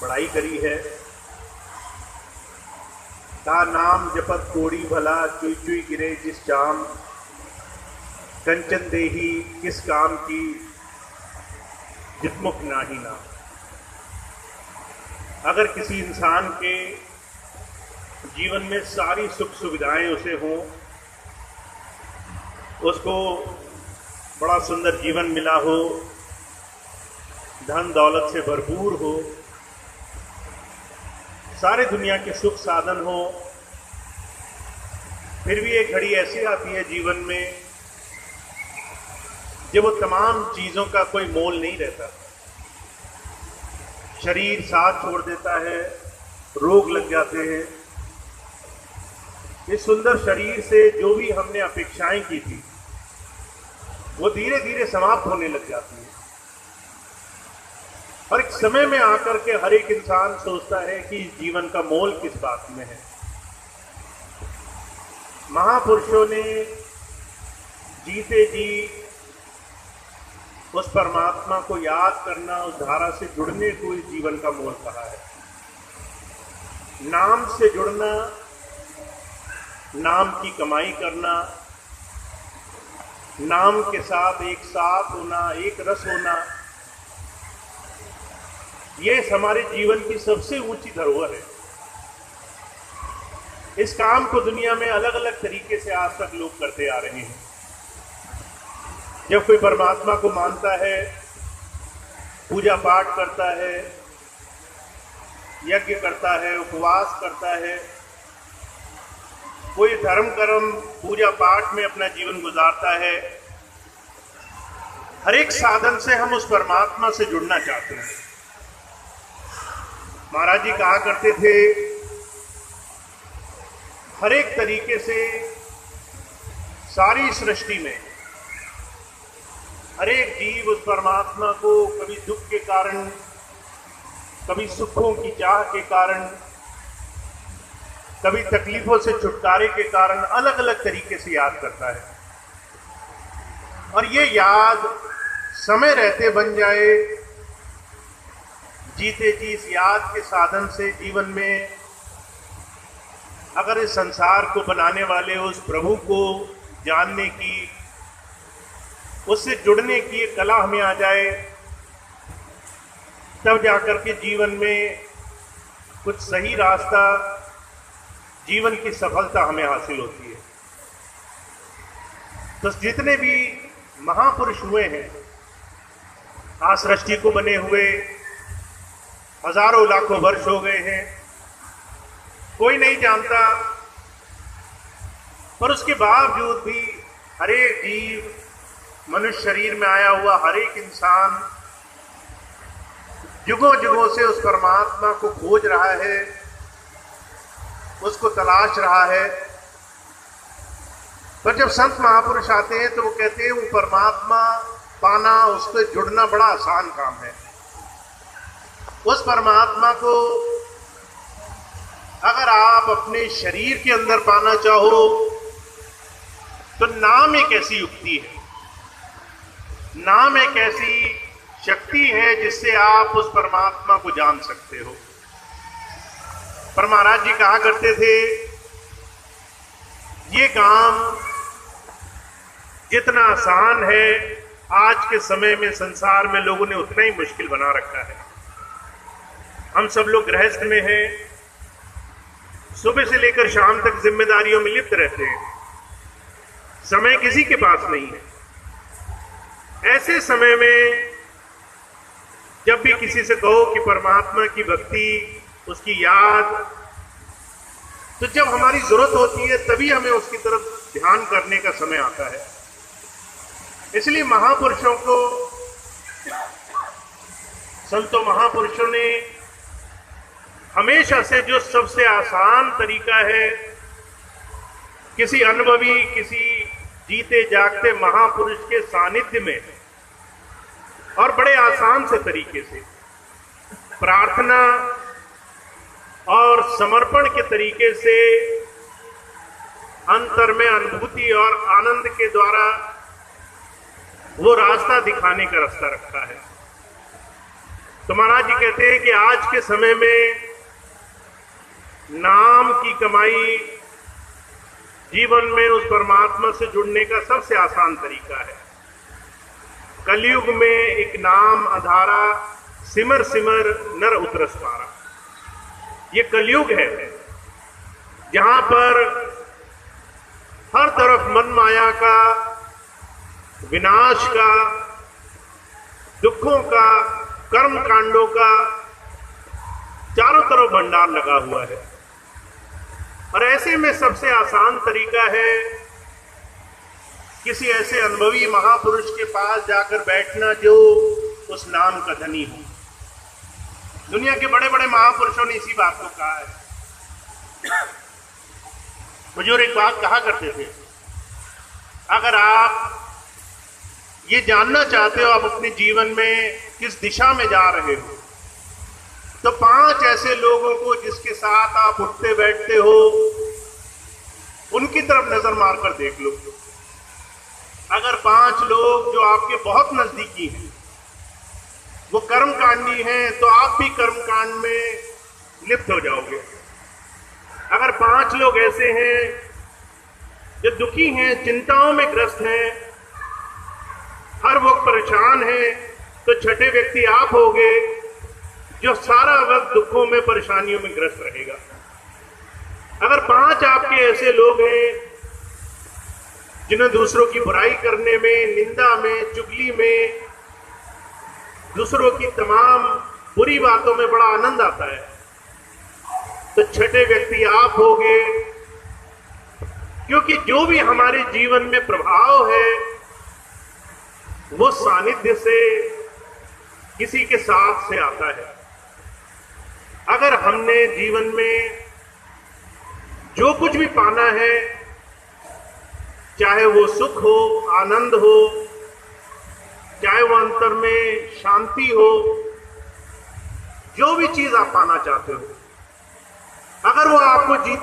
पढ़ाई करी है। ता नाम जपत कोड़ी भला, चुई चुई गिरे जिस चाम, कंचन देही किस काम की, जितमुख नाही नाम। अगर किसी इंसान के जीवन में सारी सुख सुविधाएं उसे हों, उसको बड़ा सुंदर जीवन मिला हो, धन दौलत से भरपूर हो, सारे दुनिया के सुख साधन हो, फिर भी एक घड़ी ऐसी आती है जीवन में जब वो तमाम चीजों का कोई मोल नहीं रहता। शरीर साथ छोड़ देता है, रोग लग जाते हैं। इस सुंदर शरीर से जो भी हमने अपेक्षाएं की थी वो धीरे धीरे समाप्त होने लग जाती है। और एक समय में आकर के हर एक इंसान सोचता है कि जीवन का मोल किस बात में है। महापुरुषों ने जीते जी उस परमात्मा को याद करना, उस धारा से जुड़ने को इस जीवन का मोल कहा है। नाम से जुड़ना, नाम की कमाई करना, नाम के साथ एक साथ होना, एक रस होना, ये हमारे जीवन की सबसे ऊंची धरोहर है। इस काम को दुनिया में अलग अलग तरीके से आज तक लोग करते आ रहे हैं। जब कोई परमात्मा को मानता है, पूजा पाठ करता है, यज्ञ करता है, उपवास करता है, कोई धर्म कर्म पूजा पाठ में अपना जीवन गुजारता है, हर एक साधन से हम उस परमात्मा से जुड़ना चाहते हैं। महाराज जी कहा करते थे, हर एक तरीके से सारी सृष्टि में हर एक जीव उस परमात्मा को कभी दुख के कारण, कभी सुखों की चाह के कारण, कभी तकलीफों से छुटकारे के कारण अलग अलग तरीके से याद करता है। और ये याद समय रहते बन जाए, जीते जी इस याद के साधन से जीवन में अगर इस संसार को बनाने वाले उस प्रभु को जानने की, उससे जुड़ने की एक कला हमें आ जाए, तब जाकर के जीवन में कुछ सही रास्ता, जीवन की सफलता हमें हासिल होती है। तो जितने भी महापुरुष हुए हैं, आज सृष्टि को बने हुए हजारों लाखों वर्ष हो गए हैं, कोई नहीं जानता, पर उसके बावजूद भी हर एक जीव, मनुष्य शरीर में आया हुआ हर एक इंसान युगों युगों से उस परमात्मा को खोज रहा है, उसको तलाश रहा है। पर जब संत महापुरुष आते हैं तो वो कहते हैं वो परमात्मा पाना, उससे जुड़ना बड़ा आसान काम है। उस परमात्मा को अगर आप अपने शरीर के अंदर पाना चाहो तो नाम एक ऐसी युक्ति है, नाम एक ऐसी शक्ति है जिससे आप उस परमात्मा को जान सकते हो। पर महाराज जी कहा करते थे, ये काम जितना आसान है आज के समय में संसार में लोगों ने उतना ही मुश्किल बना रखा है। हम सब लोग गृहस्थ में हैं, सुबह से लेकर शाम तक जिम्मेदारियों में लिप्त रहते हैं, समय किसी के पास नहीं है। ऐसे समय में जब भी किसी से कहो कि परमात्मा की भक्ति, उसकी याद, तो जब हमारी जरूरत होती है तभी हमें उसकी तरफ ध्यान करने का समय आता है। इसलिए महापुरुषों को, संतों महापुरुषों ने हमेशा से जो सबसे आसान तरीका है, किसी अनुभवी, किसी जीते जागते महापुरुष के सानिध्य में और बड़े आसान से तरीके से प्रार्थना और समर्पण के तरीके से अंतर में अनुभूति और आनंद के द्वारा वो रास्ता दिखाने का रास्ता रखा है। तो महाराज जी कहते हैं कि आज के समय में नाम की कमाई जीवन में उस परमात्मा से जुड़ने का सबसे आसान तरीका है। कलयुग में एक नाम अधारा सिमर सिमर नर उतरस पारा। ये कलयुग है जहां पर हर तरफ मन माया का, विनाश का, दुखों का, कर्म कांडों का चारों तरफ भंडार लगा हुआ है। और ऐसे में सबसे आसान तरीका है किसी ऐसे अनुभवी महापुरुष के पास जाकर बैठना जो उस नाम का धनी हो। दुनिया के बड़े बड़े महापुरुषों ने इसी बात को कहा है। बुजुर्ग एक बात कहा करते थे, अगर आप ये जानना चाहते हो आप अपने जीवन में किस दिशा में जा रहे हो, तो 5 ऐसे लोगों को जिसके साथ आप उठते बैठते हो उनकी तरफ नजर मारकर देख लो। अगर 5 लोग जो आपके बहुत नजदीकी हैं वो कर्मकांडी हैं तो आप भी कर्मकांड में लिप्त हो जाओगे। अगर 5 लोग ऐसे हैं जो दुखी हैं, चिंताओं में ग्रस्त हैं, हर वक्त परेशान हैं, तो छठे व्यक्ति आप होगे जो सारा वक्त दुखों में, परेशानियों में ग्रस्त रहेगा। अगर 5 आपके ऐसे लोग हैं जिन्हें दूसरों की बुराई करने में, निंदा में, चुगली में, दूसरों की तमाम बुरी बातों में बड़ा आनंद आता है, तो छठे व्यक्ति आप होगे। क्योंकि जो भी हमारे जीवन में प्रभाव है वो सानिध्य से, किसी के साथ से आता है। अगर हमने जीवन में जो कुछ भी पाना है, चाहे वो सुख हो, आनंद हो, चाहे वो अंतर में शांति हो, जो भी चीज आप पाना चाहते हो, अगर वो आपको जीत